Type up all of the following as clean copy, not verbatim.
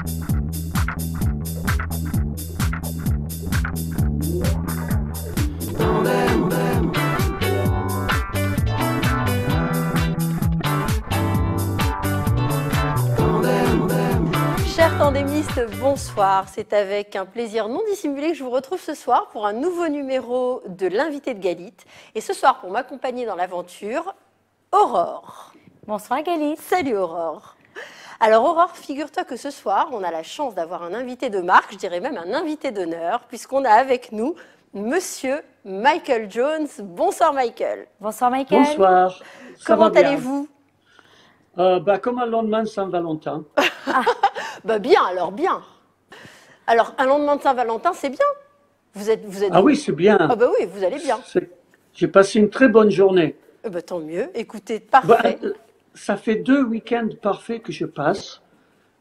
Chers tandémistes, bonsoir. C'est avec un plaisir non dissimulé que je vous retrouve ce soir pour un nouveau numéro de l'invité de Galit. Et ce soir, pour m'accompagner dans l'aventure, Aurore. Bonsoir Galit. Salut Aurore. Alors Aurore, figure-toi que ce soir, on a la chance d'avoir un invité de marque, je dirais même un invité d'honneur, puisqu'on a avec nous Monsieur Michael Jones. Bonsoir Michael. Bonsoir Michael. Bonsoir. Comment allez-vous? Comme un lendemain de Saint-Valentin. Bien, alors bien. Alors, un lendemain de Saint-Valentin, c'est bien. Vous êtes. Ah oui, c'est bien. Ah oui, vous allez bien. J'ai passé une très bonne journée. Tant mieux. Écoutez, parfait. Ça fait 2 week-ends parfaits que je passe.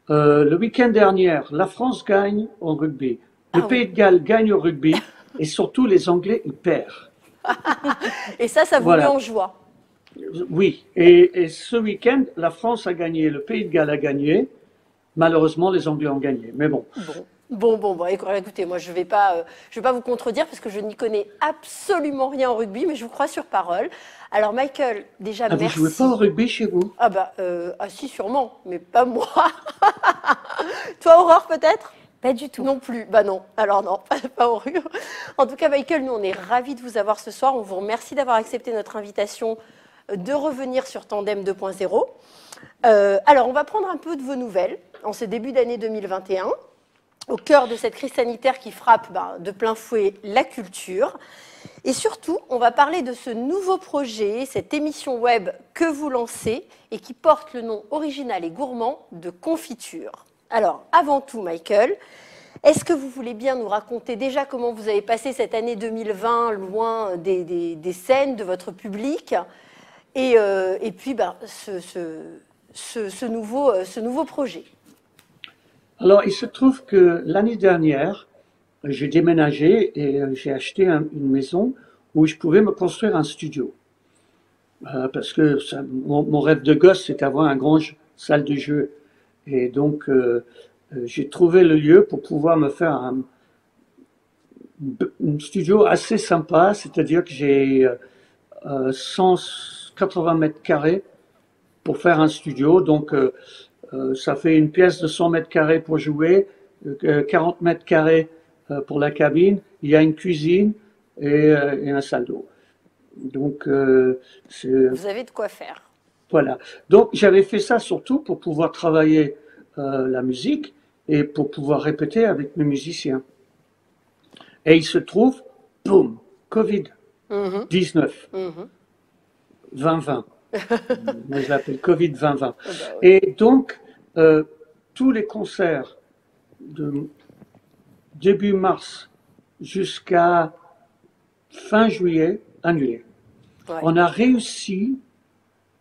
Le week-end dernier, la France gagne au rugby. Le Pays de Galles gagne au rugby. Et surtout, les Anglais, ils perdent. Et ça vous met en joie. Oui. Et ce week-end, la France a gagné, le Pays de Galles a gagné. Malheureusement, les Anglais ont gagné. Mais bon. Bon. Écoutez, moi, je vais pas vous contredire parce que je n'y connais absolument rien au rugby, mais je vous crois sur parole. Alors, Michael, déjà, merci. Vous ne jouez pas au rugby chez vous? Si, sûrement, mais pas moi. Toi, Aurore, peut-être? Pas du tout. Non plus. Non. Alors non, pas au rugby. En tout cas, Michael, nous, on est ravis de vous avoir ce soir. On vous remercie d'avoir accepté notre invitation de revenir sur Tandem 2.0. Alors, on va prendre un peu de vos nouvelles en ce début d'année 2021, au cœur de cette crise sanitaire qui frappe de plein fouet la culture. Et surtout, on va parler de ce nouveau projet, cette émission web que vous lancez et qui porte le nom original et gourmand de Confiture. Alors, avant tout, Michael, est-ce que vous voulez bien nous raconter déjà comment vous avez passé cette année 2020 loin des scènes, de votre public et puis ce nouveau projet? Alors, il se trouve que l'année dernière, j'ai déménagé et j'ai acheté une maison où je pouvais me construire un studio. Parce que mon rêve de gosse, c'est d'avoir une grande salle de jeu. Et donc, j'ai trouvé le lieu pour pouvoir me faire un studio assez sympa, c'est-à-dire que j'ai 180 mètres carrés pour faire un studio. Donc, ça fait une pièce de 100 mètres carrés pour jouer, 40 mètres carrés pour la cabine. Il y a une cuisine et un salle d'eau. Donc, vous avez de quoi faire. Voilà. Donc, j'avais fait ça surtout pour pouvoir travailler la musique et pour pouvoir répéter avec mes musiciens. Et il se trouve, boum, Covid-19, 2020. Moi, je l'appelle Covid 2020. Et donc, tous les concerts de début mars jusqu'à fin juillet annulés. Ouais. On a réussi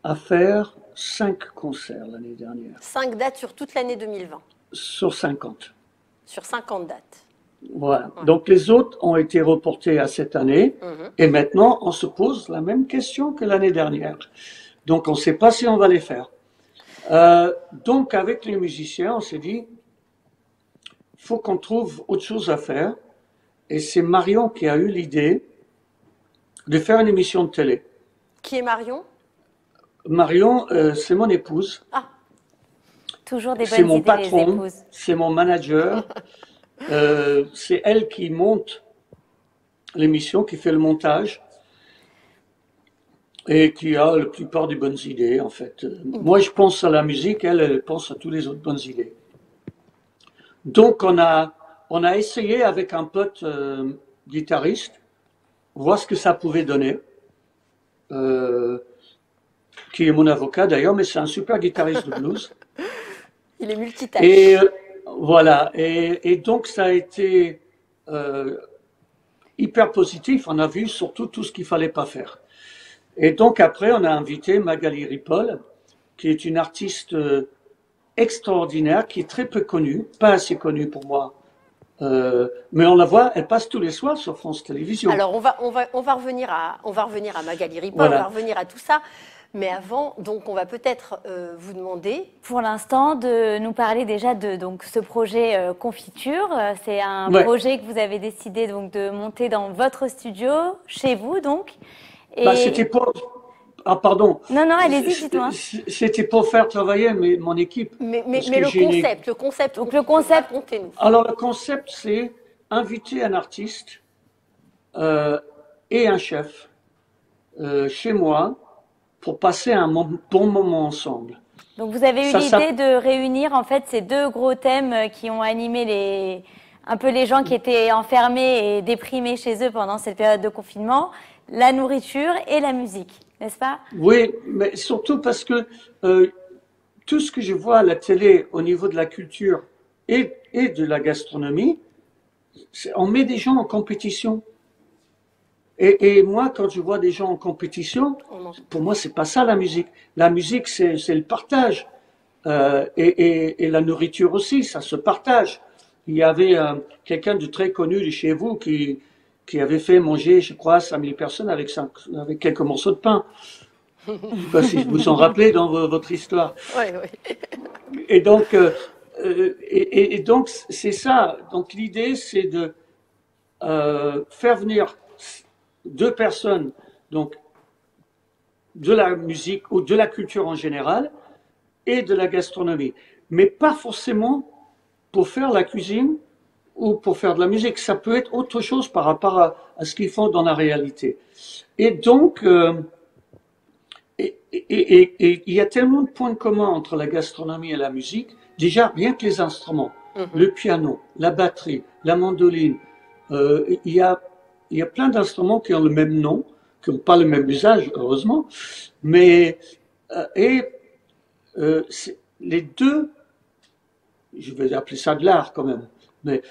à faire 5 concerts l'année dernière. 5 dates sur toute l'année 2020. Sur 50. Sur 50 dates. Voilà. Ouais. Donc les autres ont été reportés à cette année. Et maintenant, on se pose la même question que l'année dernière. Donc on ne sait pas si on va les faire. Donc avec les musiciens, on s'est dit, il faut qu'on trouve autre chose à faire. Et c'est Marion qui a eu l'idée de faire une émission de télé. Qui est Marion? Marion, c'est mon épouse. Ah, toujours des bonnes idées. C'est mon patron, c'est mon manager. C'est elle qui monte l'émission, qui fait le montage et qui a la plupart des bonnes idées, en fait. Moi, je pense à la musique, elle pense à toutes les autres bonnes idées. Donc, on a essayé avec un pote guitariste, voir ce que ça pouvait donner, qui est mon avocat d'ailleurs, mais c'est un super guitariste de blues. Il est multitâche. Et voilà, et donc ça a été hyper positif. On a vu surtout tout ce qu'il fallait pas faire. Et donc après, on a invité Magali Ripoll, qui est une artiste extraordinaire, qui est très peu connue, pas assez connue pour moi. Mais on la voit, elle passe tous les soirs sur France Télévisions. Alors on va revenir à Magali Ripoll, voilà. On va revenir à tout ça. Mais avant, donc on va peut-être vous demander. Pour l'instant, de nous parler déjà de donc, ce projet Confiture. C'est un Ouais. projet que vous avez décidé donc, de monter dans votre studio, chez vous donc. Et... Bah, c'était pour... Ah, pardon. Non, non, allez-y, dites-moi. C'était pour faire travailler mon équipe. Mais Parce que le concept. Donc le concept, racontez-nous. Alors, le concept, c'est inviter un artiste et un chef chez moi pour passer un bon moment ensemble. Donc vous avez eu l'idée de réunir en fait ces deux gros thèmes qui ont animé un peu les gens qui étaient enfermés et déprimés chez eux pendant cette période de confinement, la nourriture et la musique, n'est-ce pas? Oui, mais surtout parce que tout ce que je vois à la télé au niveau de la culture et de la gastronomie, on met des gens en compétition. Et moi, quand je vois des gens en compétition, pour moi, c'est pas ça la musique. La musique, c'est le partage. Et la nourriture aussi, ça se partage. Il y avait quelqu'un de très connu de chez vous qui avait fait manger, je crois, 5000 personnes avec quelques morceaux de pain. Je ne sais pas si vous vous en rappelez dans votre histoire. Oui, oui. Et donc, c'est ça. Donc, l'idée, c'est de faire venir deux personnes, donc de la musique ou de la culture en général et de la gastronomie, mais pas forcément pour faire la cuisine ou pour faire de la musique. Ça peut être autre chose par rapport à ce qu'ils font dans la réalité. Et donc, il y a tellement de points communs entre la gastronomie et la musique. Déjà, rien que les instruments, le piano, la batterie, la mandoline, il y a plein d'instruments qui ont le même nom, qui n'ont pas le même usage, heureusement, mais les deux, je vais appeler ça de l'art quand même, mais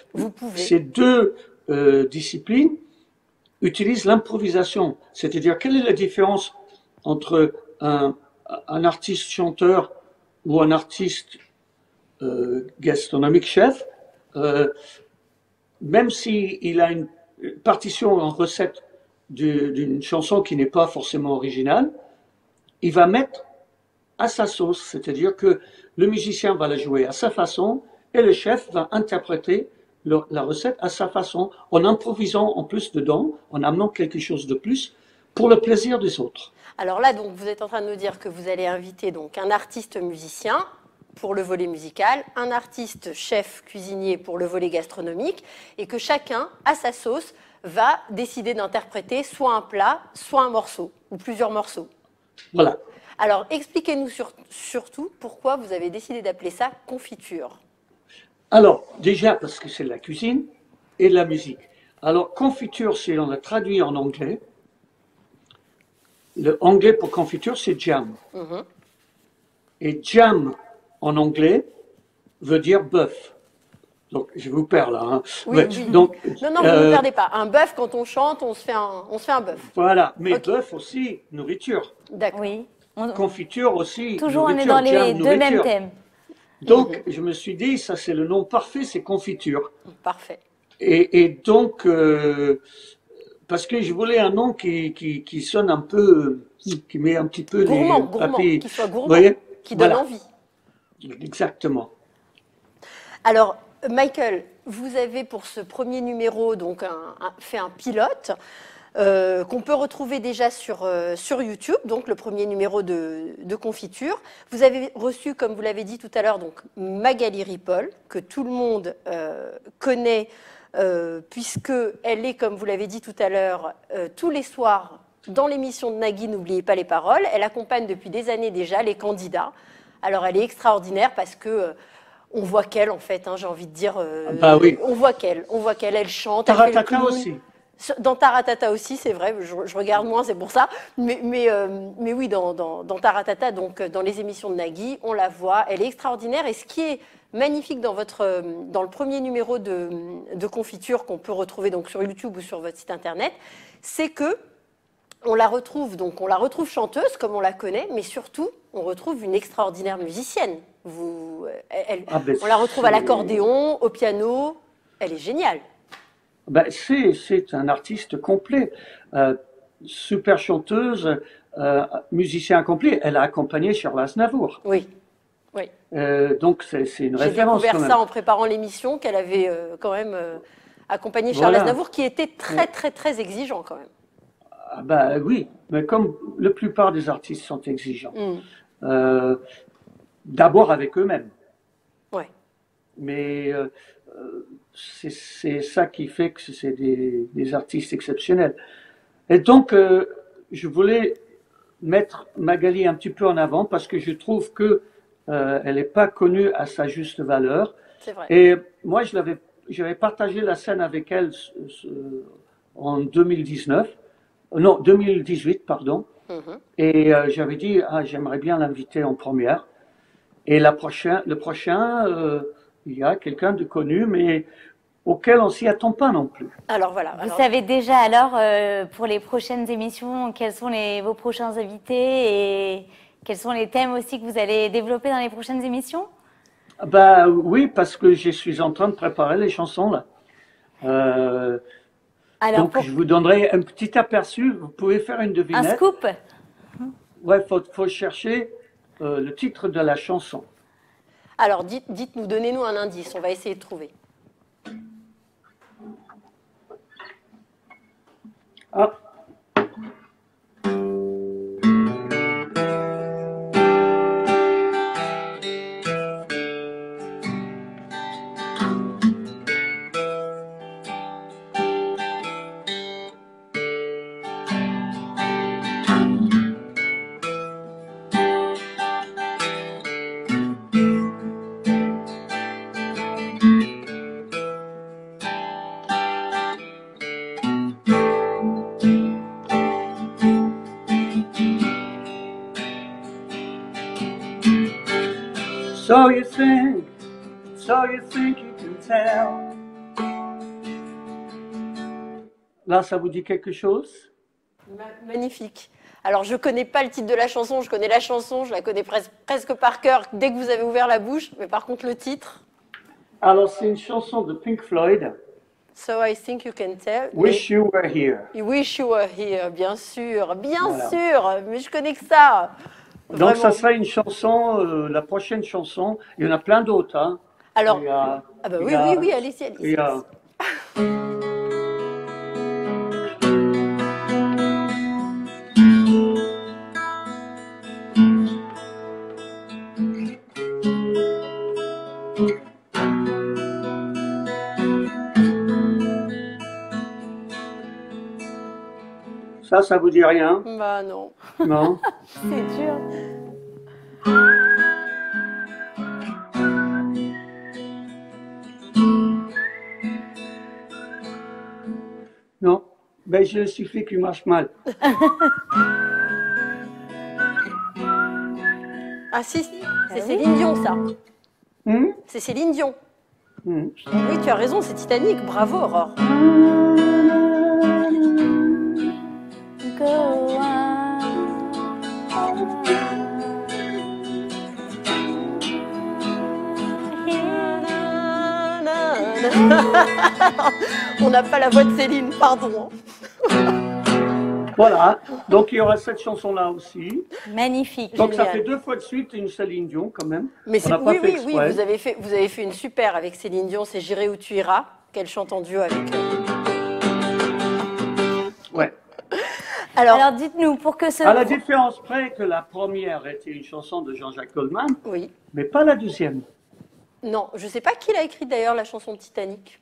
ces deux disciplines utilisent l'improvisation. C'est-à-dire, quelle est la différence entre un artiste chanteur ou un artiste gastronomique chef, même s'il a une partition en recette d'une chanson qui n'est pas forcément originale, il va mettre à sa sauce, c'est-à-dire que le musicien va la jouer à sa façon et le chef va interpréter la recette à sa façon, en improvisant en plus dedans, en amenant quelque chose de plus pour le plaisir des autres. Alors là, donc, vous êtes en train de nous dire que vous allez inviter donc un artiste musicien pour le volet musical, un artiste chef cuisinier pour le volet gastronomique, et que chacun, à sa sauce, va décider d'interpréter soit un plat, soit un morceau, ou plusieurs morceaux. Voilà. Alors, expliquez-nous surtout pourquoi vous avez décidé d'appeler ça confiture. Alors, déjà, parce que c'est de la cuisine et de la musique. Alors, confiture, si on la traduit en anglais, le anglais pour confiture, c'est jam. Et jam, en anglais, veut dire bœuf. Donc, je vous perds là. Hein. Oui, oui. Donc, non, vous ne perdez pas. Un bœuf, quand on chante, on se fait un bœuf. Voilà, mais bœuf aussi, nourriture. D'accord. Oui. Confiture aussi, toujours nourriture. On est dans les deux mêmes thèmes. Donc, je me suis dit, ça c'est le nom parfait, c'est confiture. Parfait. Et donc, parce que je voulais un nom qui sonne un peu, qui met un petit peu gourmand, les papilles. Qui soit gourmand, voyez, qui donne envie. Exactement. Alors, Michael, vous avez pour ce premier numéro donc fait un pilote qu'on peut retrouver déjà sur YouTube, donc le premier numéro de Confiture. Vous avez reçu, comme vous l'avez dit tout à l'heure, donc Magali Ripoll, que tout le monde connaît, puisqu'elle est, comme vous l'avez dit tout à l'heure, tous les soirs dans l'émission de Nagui, N'oubliez pas les paroles. Elle accompagne depuis des années déjà les candidats. Alors, elle est extraordinaire parce que on voit qu'elle, en fait, hein, j'ai envie de dire. Bah oui. On voit qu'elle, elle chante. Taratata aussi. Dans Taratata aussi, c'est vrai, je regarde moins, c'est pour ça. Mais oui, dans Taratata, donc dans les émissions de Nagui, on la voit, elle est extraordinaire. Et ce qui est magnifique dans le premier numéro de Confiture qu'on peut retrouver donc sur YouTube ou sur votre site internet, c'est que on la retrouve chanteuse comme on la connaît, mais surtout on retrouve une extraordinaire musicienne. On la retrouve à l'accordéon, au piano, elle est géniale. Ben, c'est un artiste complet, super chanteuse, musicien accompli. Elle a accompagné Charles Aznavour. Oui, oui. Donc c'est une J'ai référence découvert quand même. ça en préparant l'émission, qu'elle avait quand même accompagné Charles Voilà. Aznavour, qui était très exigeant quand même. Ah bah oui, mais comme la plupart des artistes sont exigeants. D'abord avec eux-mêmes. Ouais. Mais c'est ça qui fait que c'est des artistes exceptionnels. Et donc, je voulais mettre Magali un petit peu en avant parce que je trouve que elle n'est pas connue à sa juste valeur. C'est vrai. Et moi, j'avais partagé la scène avec elle en 2019, non, 2018, pardon. Et j'avais dit, j'aimerais bien l'inviter en première. Et le prochain, il y a quelqu'un de connu, mais auquel on s'y attend pas non plus. Alors voilà. Vous savez déjà alors pour les prochaines émissions quels sont vos prochains invités et quels sont les thèmes aussi que vous allez développer dans les prochaines émissions? Bah oui, parce que je suis en train de préparer les chansons là. Donc je vous donnerai un petit aperçu. Vous pouvez faire une devinette. Un scoop? Ouais, faut chercher le titre de la chanson. Alors dites-nous, donnez-nous un indice. On va essayer de trouver. Ah. So you think you can tell. Là, ça vous dit quelque chose? Magnifique. Alors, je ne connais pas le titre de la chanson, je connais la chanson, je la connais presque par cœur dès que vous avez ouvert la bouche, mais par contre, le titre. Alors, c'est une chanson de Pink Floyd. So I think you can tell. Wish you were here. Wish you were here, bien sûr, Voilà. sûr, mais je connais que ça. Donc, Vraiment. ça sera une chanson, la prochaine chanson. Il y en a plein d'autres. Hein. Alors, oui, allez-y. Ça vous dit rien? Bah non. Non. C'est dur. Non. Ben, il suffit qu'il marche mal. Ah si, c'est Céline Dion, ça. C'est Céline Dion. Oui, tu as raison, c'est Titanic. Bravo, Aurore. Go on. On n'a pas la voix de Céline, pardon. Voilà, donc il y aura cette chanson-là aussi. Magnifique. Donc Génial. ça fait 2 fois de suite une Céline Dion quand même. Mais On n'a pas fait oui, exprès. vous avez fait une super avec Céline Dion, c'est J'irai où tu iras, qu'elle chante en duo avec. Ouais. Alors dites-nous, pour que ce... À la différence près que la première était une chanson de Jean-Jacques Goldman, Oui. mais pas la deuxième. Non, je ne sais pas qui l'a écrit d'ailleurs, la chanson de Titanic.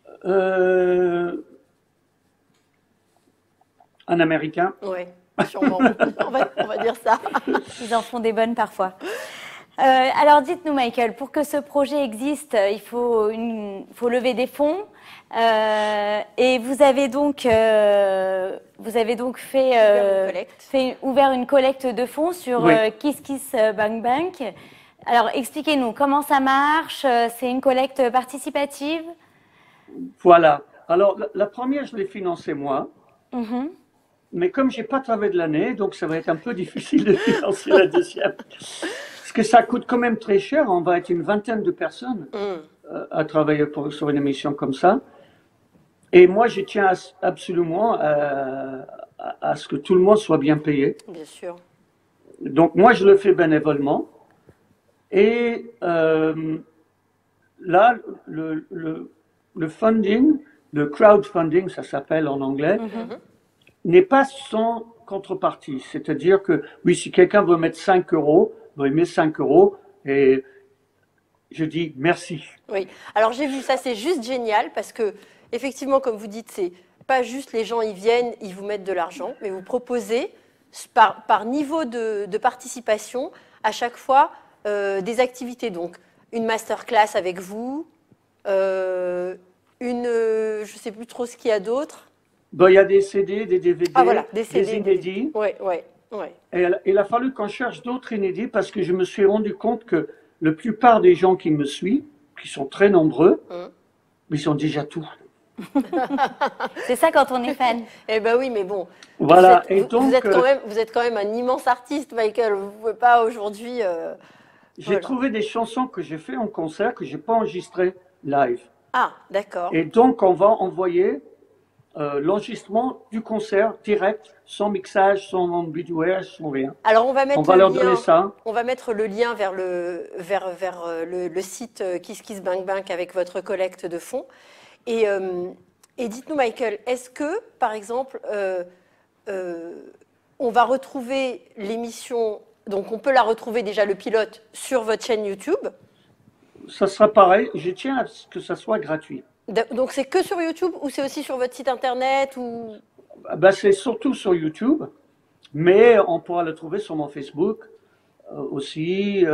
Un Américain. Oui, sûrement. on va dire ça. Ils en font des bonnes parfois. Alors dites-nous, Michael, pour que ce projet existe, il faut lever des fonds. Et vous avez donc ouvert une collecte de fonds sur Oui. Kiss Kiss Bank Bank. Alors expliquez-nous comment ça marche. C'est une collecte participative? Voilà. Alors la première, je l'ai financée moi. Mais comme j'ai pas travaillé de l'année, donc ça va être un peu difficile de financer la deuxième. Parce que ça coûte quand même très cher. On va être une vingtaine de personnes à travailler sur une émission comme ça. Et moi, je tiens absolument à ce que tout le monde soit bien payé. Bien sûr. Donc moi, je le fais bénévolement. Et là, le funding, le crowdfunding, ça s'appelle en anglais, n'est pas sans contrepartie. C'est-à-dire que, oui, si quelqu'un veut mettre 5 euros, il met 5 euros et je dis merci. Oui, alors j'ai vu ça, c'est juste génial parce que, effectivement, comme vous dites, c'est pas juste les gens, ils viennent, ils vous mettent de l'argent, mais vous proposez par niveau de participation à chaque fois des activités. Donc, une masterclass avec vous, je ne sais plus trop ce qu'il y a d'autre. Ben, il y a des CD, des DVD, voilà, des inédits. Oui. Et il a fallu qu'on cherche d'autres inédits parce que je me suis rendu compte que la plupart des gens qui me suivent, qui sont très nombreux, ils ont déjà tout. C'est ça quand on est fan. Eh ben oui, mais bon. Voilà. Vous êtes quand même un immense artiste, Michael. Vous ne pouvez pas aujourd'hui. J'ai trouvé des chansons que j'ai fait en concert que j'ai pas enregistrées live. Ah, d'accord. Et donc on va envoyer l'enregistrement du concert direct, sans mixage, sans bidouillage, sans rien. Alors on va mettre leur donner ça. On va mettre le lien vers le site Kiss Kiss Bank Bank avec votre collecte de fonds. Et dites-nous, Michael, est-ce que, par exemple, on va retrouver l'émission, donc on peut la retrouver déjà, le pilote, sur votre chaîne YouTube? Ça sera pareil, je tiens à ce que ça soit gratuit. Donc c'est que sur YouTube ou c'est aussi sur votre site internet ou... Ben, c'est surtout sur YouTube, mais on pourra le trouver sur mon Facebook aussi.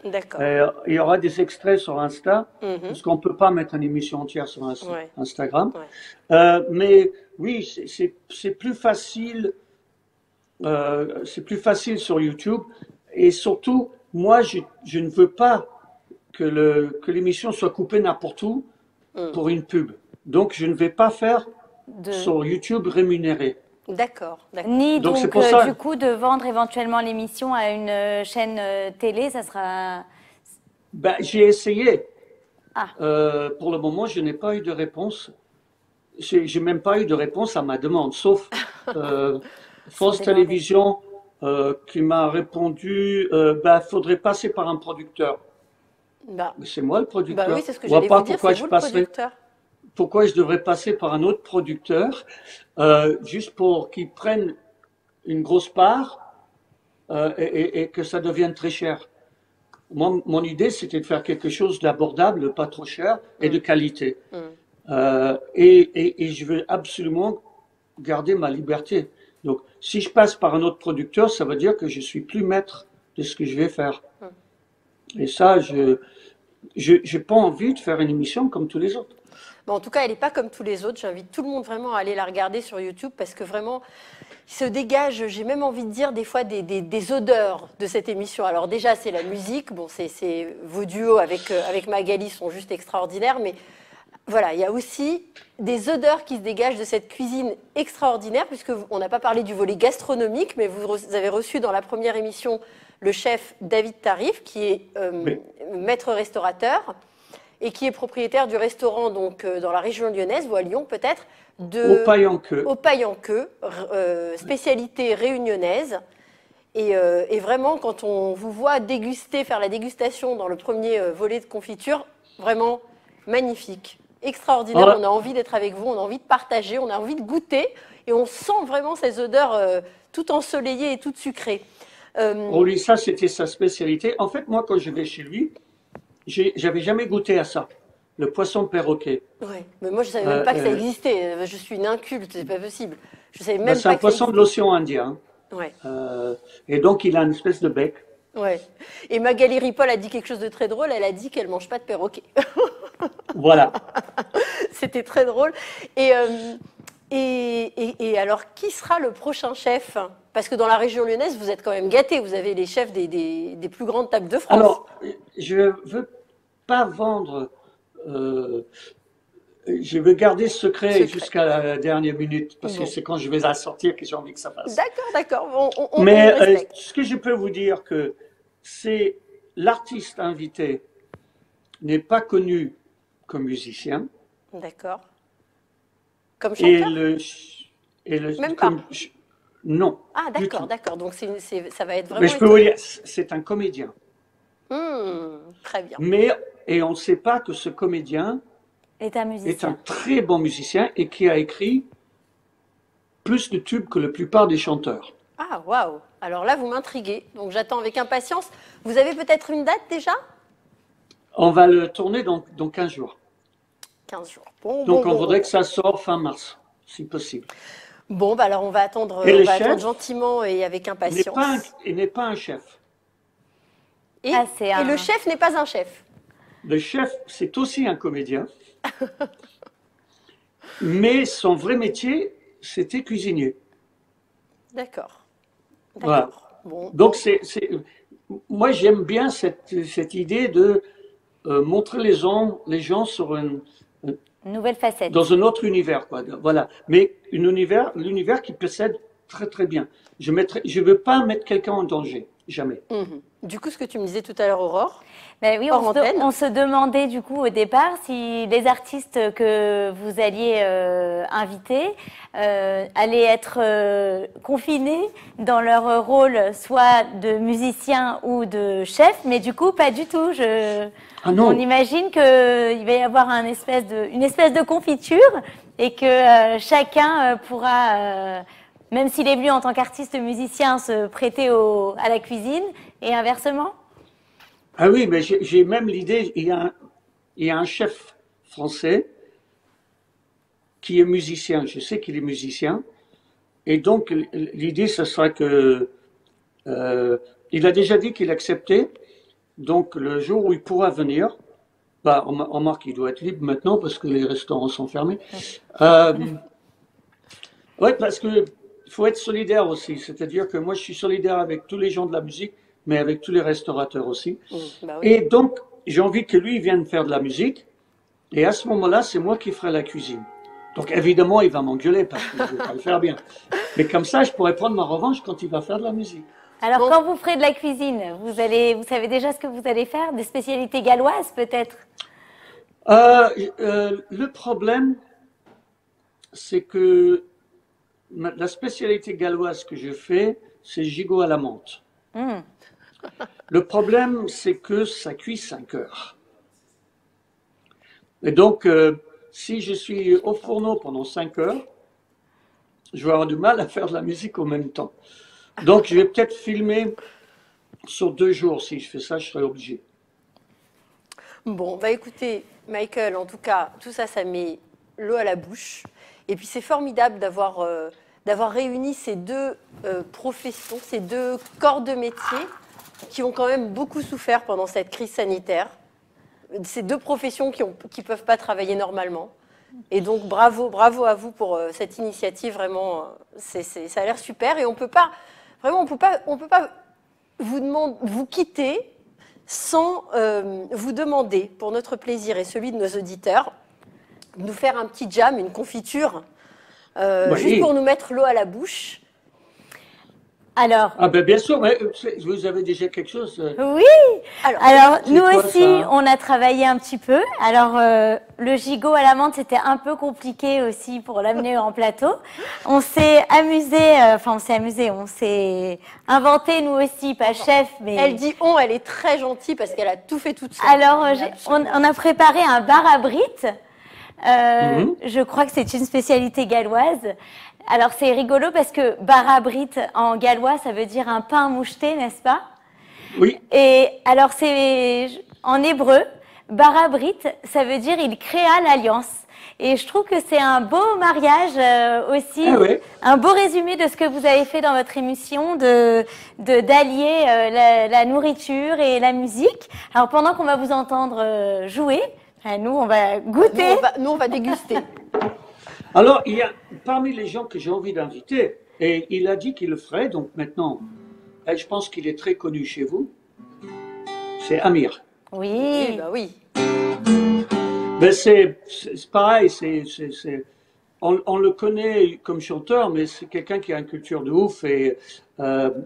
D'accord. Il y aura des extraits sur Insta, parce qu'on ne peut pas mettre une émission entière sur Instagram. Ouais. Mais oui, c'est plus facile. C'est plus facile sur YouTube. Et surtout, moi, je ne veux pas que l'émission soit coupée n'importe où pour une pub. Donc, je ne vais pas faire sur YouTube rémunéré. D'accord. Ni donc du coup de vendre éventuellement l'émission à une chaîne télé, ça sera... Ben, j'ai essayé. Pour le moment, je n'ai pas eu de réponse. J'ai même pas eu de réponse à ma demande, sauf France Télévisions qui m'a répondu faudrait passer par un producteur. Mais c'est moi le producteur. Bah oui, c'est ce que j'allais vous dire, c'est vous le producteur. Pourquoi je devrais passer par un autre producteur juste pour qu'il prenne une grosse part et que ça devienne très cher. Moi, mon idée, c'était de faire quelque chose d'abordable, pas trop cher et de qualité. Et je veux absolument garder ma liberté. Donc, si je passe par un autre producteur, ça veut dire que je suis plus maître de ce que je vais faire. Et ça, je n'ai pas envie de faire une émission comme tous les autres. Bon, en tout cas, elle n'est pas comme tous les autres. J'invite tout le monde vraiment à aller la regarder sur YouTube parce que vraiment, il se dégage, j'ai même envie de dire, des fois, des odeurs de cette émission. Alors déjà, c'est la musique. Bon, vos duos avec Magali sont juste extraordinaires. Mais voilà, il y a aussi des odeurs qui se dégagent de cette cuisine extraordinaire puisqu'on n'a pas parlé du volet gastronomique, mais vous avez reçu dans la première émission le chef David Tarif, qui est maître restaurateur et qui est propriétaire du restaurant donc, dans la région lyonnaise, ou à Lyon peut-être, au Paillanqueux. Au Paillanqueux, spécialité réunionnaise. Et vraiment, quand on vous voit faire la dégustation dans le premier volet de confiture, vraiment magnifique, extraordinaire. On a envie d'être avec vous, on a envie de partager, on a envie de goûter, et on sent vraiment ces odeurs toutes ensoleillées et toutes sucrées. Oui, ça, c'était sa spécialité. En fait, moi, quand je vais chez lui, j'avais jamais goûté à ça, le poisson perroquet. Oui, mais moi, je savais même pas que ça existait. Je suis une inculte, c'est pas possible. Je savais même pas. C'est un poisson de l'océan Indien. Ouais. Et donc, il a une espèce de bec. Ouais. Et Magali Ripoll a dit quelque chose de très drôle. Elle a dit qu'elle mange pas de perroquet. Voilà. C'était très drôle. Et alors, qui sera le prochain chef? Parce que dans la région lyonnaise, vous êtes quand même gâtés. Vous avez les chefs des plus grandes tables de France. Alors, je ne veux pas vendre... je veux garder ce secret jusqu'à la dernière minute, parce que c'est quand je vais la sortir que j'ai envie que ça passe. D'accord. Mais ce que je peux vous dire, que c'est l'artiste invité n'est pas connu comme musicien. D'accord. Comme chanteur? Même pas. Non. Ah, du d'accord, tout. d'accord. Donc, ça va être vraiment Mais je peux vous étonnant. dire, c'est un comédien. Très bien. Et on ne sait pas que ce comédien est un est un musicien. très bon musicien et qui a écrit plus de tubes que la plupart des chanteurs. Ah, waouh. Alors là, vous m'intriguez. Donc, j'attends avec impatience. Vous avez peut-être une date déjà? On va le tourner dans 15 jours. 15 jours. Bon, bon, Donc on bon, voudrait bon. que ça sorte fin mars, si possible. Bon, bah alors on va attendre, Et on le va attendre chef gentiment et avec il n'est pas un chef. Et, Ah, c'est et le un... chef n'est pas un chef. Le chef, c'est aussi un comédien. Mais son vrai métier, c'était cuisinier. D'accord. Voilà. D'accord. Bon. Donc, moi, j'aime bien cette idée de montrer les gens sur nouvelle facette. dans un autre univers, quoi. Voilà. Mais l'univers qui possède très très bien. Je veux pas mettre quelqu'un en danger, jamais. Du coup, ce que tu me disais tout à l'heure, Aurore, Ben oui, hors antenne. on se demandait du coup au départ si les artistes que vous alliez inviter allaient être confinés dans leur rôle soit de musicien ou de chef, mais du coup pas du tout. Ah non. On imagine qu'il va y avoir une espèce de confiture et que chacun pourra, même s'il est venu en tant qu'artiste musicien, se prêter à la cuisine et inversement. Ah oui, mais j'ai même l'idée, il y a un chef français qui est musicien. Je sais qu'il est musicien. Et donc, l'idée, ce sera que il a déjà dit qu'il acceptait. Donc, le jour où il pourra venir, bah, on remarque qu'il doit être libre maintenant parce que les restaurants sont fermés. Ouais, parce que faut être solidaire aussi. C'est-à-dire que moi, je suis solidaire avec tous les gens de la musique, mais avec tous les restaurateurs aussi. Bah oui. Et donc, j'ai envie que lui vienne faire de la musique. Et à ce moment-là, c'est moi qui ferai la cuisine. Donc, évidemment, il va m'engueuler parce que je ne vais pas le faire bien. Mais comme ça, je pourrais prendre ma revanche quand il va faire de la musique. Alors, Bon. quand vous ferez de la cuisine, vous savez déjà ce que vous allez faire? Des spécialités galloises, peut-être? Le problème, c'est que la spécialité galloise que je fais, c'est gigot à la menthe. Le problème, c'est que ça cuit 5 heures. Et donc, si je suis au fourneau pendant 5 heures, je vais avoir du mal à faire de la musique en même temps. Donc, je vais peut-être filmer sur 2 jours. Si je fais ça, je serai obligé. Bon, bah écoutez, Michael, en tout cas, tout ça, ça met l'eau à la bouche. Et puis c'est formidable d'avoir réuni ces deux professions, ces deux corps de métier qui ont quand même beaucoup souffert pendant cette crise sanitaire. Ces deux professions qui peuvent pas travailler normalement. Et donc bravo à vous pour cette initiative. Vraiment, ça a l'air super. Et on peut pas vous quitter sans vous demander, pour notre plaisir et celui de nos auditeurs, de nous faire un petit jam, une confiture, Oui. juste pour nous mettre l'eau à la bouche. Alors, Ah ben bien sûr, mais vous avez déjà quelque chose. oui. Alors, Alors, nous quoi, aussi, ça on a travaillé un petit peu. Alors, le gigot à la menthe, c'était un peu compliqué aussi pour l'amener en plateau. On s'est amusé, on s'est inventé nous aussi, pas chef, mais... elle dit on, elle est très gentille parce qu'elle a tout fait toute seule. Alors, on a préparé un bar à brites. Je crois que c'est une spécialité galloise. Alors, c'est rigolo parce que bar à brites en gallois, ça veut dire un pain moucheté, n'est-ce pas? Oui. Et alors, c'est en hébreu, bar à brites, ça veut dire il créa l'alliance. Et je trouve que c'est un beau mariage aussi, Ah ouais. un beau résumé de ce que vous avez fait dans votre émission, d'allier la nourriture et la musique. Alors, pendant qu'on va vous entendre jouer, nous, on va goûter. Nous, on va déguster. Alors, il y a parmi les gens que j'ai envie d'inviter, et il a dit qu'il le ferait, donc maintenant, je pense qu'il est très connu chez vous, c'est Amir. Oui. Bah oui. Ben c'est pareil, on le connaît comme chanteur, mais c'est quelqu'un qui a une culture de ouf et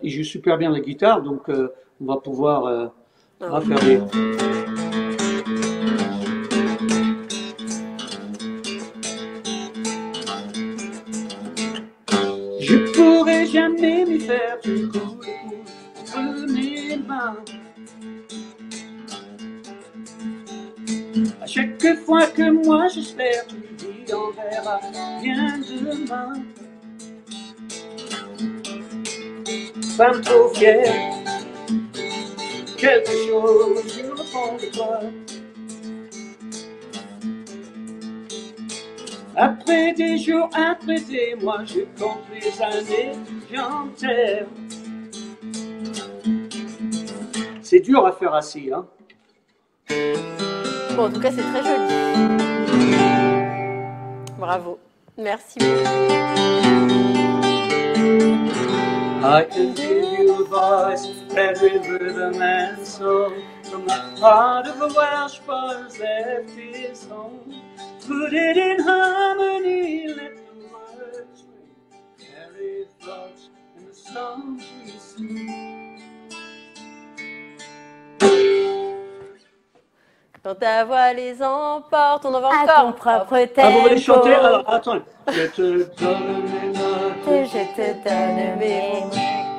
il joue super bien la guitare, donc on va pouvoir on va faire des... Je pourrais jamais jamais m'y faire du coup entre mes mains. À chaque fois que moi j'espère, tu dis on verra bien demain. Femme trop fière, quelque chose au fond de toi. Après des jours, après des mois, je compte les années, j'enterre. C'est dur à faire assis, hein. Bon, en tout cas, c'est très joli. Bravo. Merci beaucoup. I can give you a voice fed with rhythm and soul. From the heart of a Welsh boy's left his home. Put it in harmony, let the words ring. Carry thoughts in the songs we sing. Quand ta voix les emporte, on en va À encore. ton propre tempo. Ah, vous voulez chanter? Alors, attends. Je te donne mes notes. Je te donne mes mots.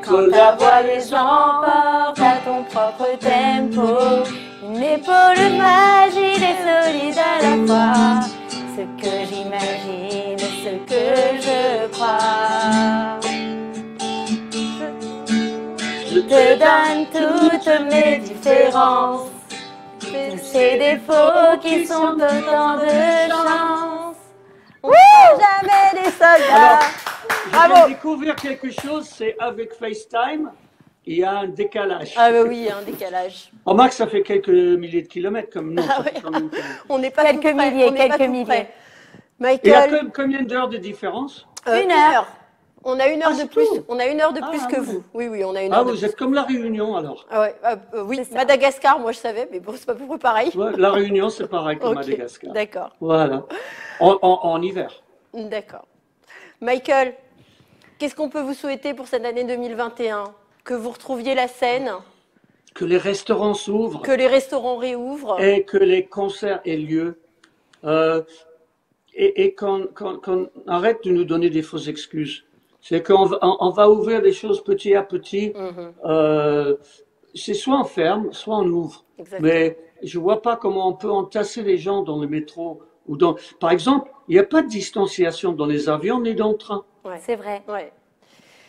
Que Quand ta voix les emporte à ton propre tempo. Une épaule fragile et solide à la fois. Ce que j'imagine, ce que je crois. Je te donne toutes mes différences. Tous ces défauts qui sont autant de chance. On ne jamais des soldats. Je Bravo. viens de découvrir quelque chose, c'est avec FaceTime, il y a un décalage. Ah bah oui, il y a un décalage. Remarque, ça fait quelques milliers de kilomètres comme nous. Ah ça fait oui. quand même quelques- On n'est pas Quelques tout près, milliers, on n'est pas quelques tout milliers. près. Il y a Michael, combien d'heures de différence? une heure. On a une heure Ah, de c'est plus. tout. On a une heure de Ah, plus que oui. vous. Oui, oui, on a une Ah, heure de vous plus. êtes comme la Réunion alors. Ah ouais, oui, C'est ça. Madagascar, moi je savais, mais bon, c'est pas à peu près pareil. Ouais, la Réunion, c'est pareil que Ok, Madagascar. d'accord, Voilà. En hiver. d'accord. Michael, qu'est-ce qu'on peut vous souhaiter pour cette année 2021? Que vous retrouviez la scène, Que les restaurants s'ouvrent que les restaurants réouvrent. et que les concerts aient lieu. Et qu'on arrête de nous donner des fausses excuses. C'est on va ouvrir les choses petit à petit. C'est soit on ferme, soit on ouvre. Exactement. Mais je vois pas comment on peut entasser les gens dans le métro ou dans. Par exemple, il n'y a pas de distanciation dans les avions ni dans le train. Ouais. C'est vrai. Ouais.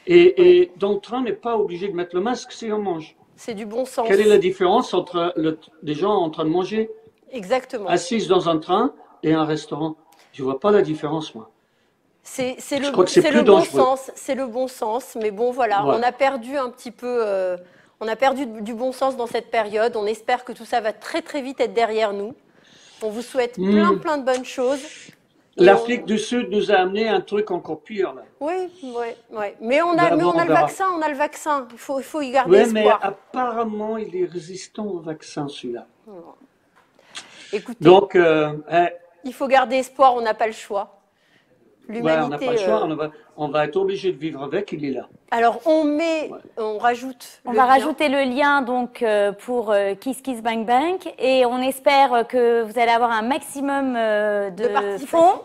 Et dans le train, on n'est pas obligé de mettre le masque si on mange. C'est du bon sens. Quelle est la différence entre des gens en train de manger Exactement. assis dans un train et un restaurant? Je vois pas la différence, moi. C'est Je crois que c'est le plus bon dangereux. sens, c'est le bon sens, mais bon voilà, Ouais. on a perdu un petit peu, on a perdu du bon sens dans cette période. On espère que tout ça va très très vite être derrière nous. On vous souhaite plein de bonnes choses. Et L'Afrique du Sud nous a amené un truc encore pire, là. Oui, mais on Ben a bon, on le verra. vaccin, on a le vaccin. Il faut y garder Oui, mais espoir. apparemment, il est résistant au vaccin, celui-là. Écoutez, Donc, il faut garder espoir. On n'a pas le choix. ouais, on n'a L'humanité. pas le choix, on va être obligé de vivre avec, il est là. Alors on rajoute. On le va lien. rajouter le lien donc pour Kiss Kiss Bank Bank et on espère que vous allez avoir un maximum De de participation. fonds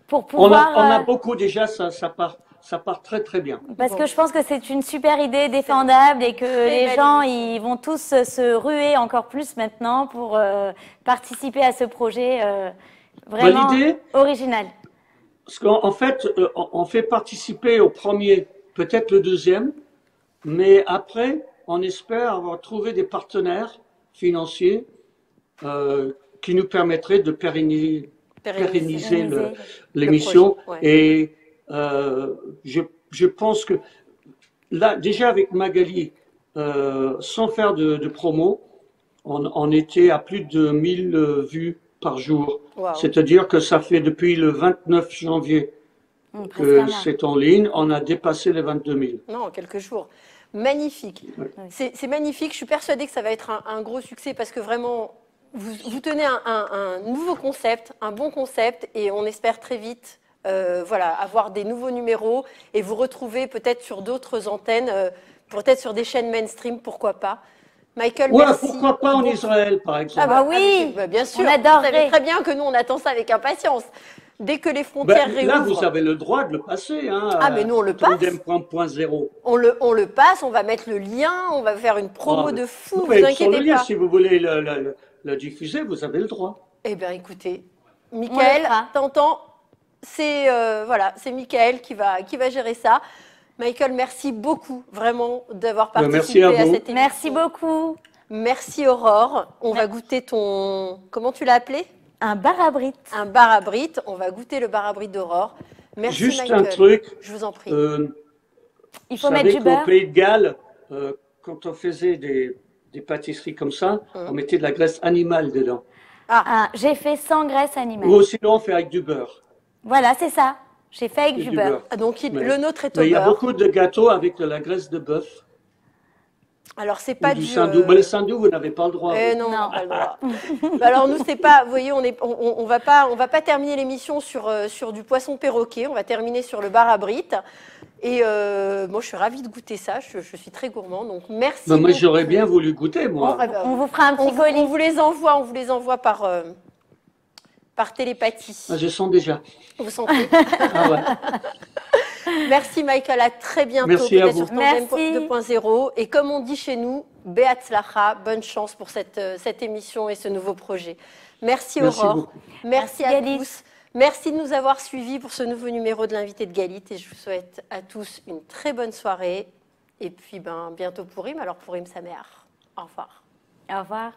pour On pouvoir. a beaucoup déjà, ça part très très bien. Parce que je pense que c'est une super idée défendable et que les belle gens ils vont tous se ruer encore plus maintenant pour participer à ce projet vraiment l'idée, original. Parce qu'en fait, on fait participer au premier, peut-être le deuxième, mais après, on espère avoir trouvé des partenaires financiers qui nous permettraient de pérenniser Pérenniser l'émission. projet, ouais. Et je pense que là, déjà avec Magali, sans faire de promo, on était à plus de 1000 vues par jour. Wow. C'est-à-dire que ça fait depuis le 29 janvier Presque que un an. c'est en ligne, on a dépassé les 22 000. Non, en quelques jours. Magnifique. Ouais. C'est magnifique. Je suis persuadée que ça va être un gros succès parce que vraiment, vous tenez un nouveau concept, un bon concept, et on espère très vite voilà, avoir des nouveaux numéros et vous retrouver peut-être sur d'autres antennes, peut-être sur des chaînes mainstream, pourquoi pas. Michael, Ouais, merci. pourquoi pas en Israël, par exemple. Ah bah oui, bien sûr. on adorerait. Vous savez très bien que nous, on attend ça avec impatience. Dès que les frontières réouvrent. Là, vous avez le droit de le passer. Hein, ah, mais nous, on le passe. Tandem.0. On le passe, on va mettre le lien, on va faire une promo de fou, vous inquiétez inquiétez pas. Si vous voulez le diffuser, vous avez le droit. Eh bien, écoutez, Michael, t'entends, c'est voilà, c'est Michael qui va gérer ça. Michael, merci beaucoup, vraiment, d'avoir participé à cette émission. Merci beaucoup. Merci, Aurore. On va goûter ton... Comment tu l'as appelé? Un bar à Brite. Un bar à Brite. On va goûter le bar à Brite d'Aurore. Merci, juste Michael. Un truc. Je vous en prie. Il faut mettre du beurre. Au Pays de Galles, quand on faisait des pâtisseries comme ça, on mettait de la graisse animale dedans. J'ai fait sans graisse animale. Ou sinon, on fait avec du beurre. Voilà, c'est ça. J'ai fait avec du beurre. Donc, le nôtre est au beurre. Il y a beaucoup de gâteaux avec de la graisse de bœuf. Alors, c'est pas du saindoux. Mais le saindoux, vous n'avez pas le droit. Non, on n'a pas le droit. Alors, nous, c'est pas... Vous voyez, on va pas terminer l'émission sur du poisson perroquet. On va terminer sur le bar à Brite. Et moi, je suis ravie de goûter ça. Je suis très gourmand. Donc, merci. Moi, j'aurais bien voulu goûter, moi. On vous fera un petit colis. On vous les envoie par télépathie. Je sens déjà. Vous sentez? Ah ouais. Merci Michael, à très bientôt. Merci à vous. Sur Tandem 2.0. Et comme on dit chez nous, Beatzlacha, bonne chance pour cette émission et ce nouveau projet. Merci Aurore. Merci à tous. Merci de nous avoir suivis pour ce nouveau numéro de l'invité de Galit. Et je vous souhaite à tous une très bonne soirée. Et puis bientôt Pourim. Alors Pourim sa mère. Au revoir. Au revoir.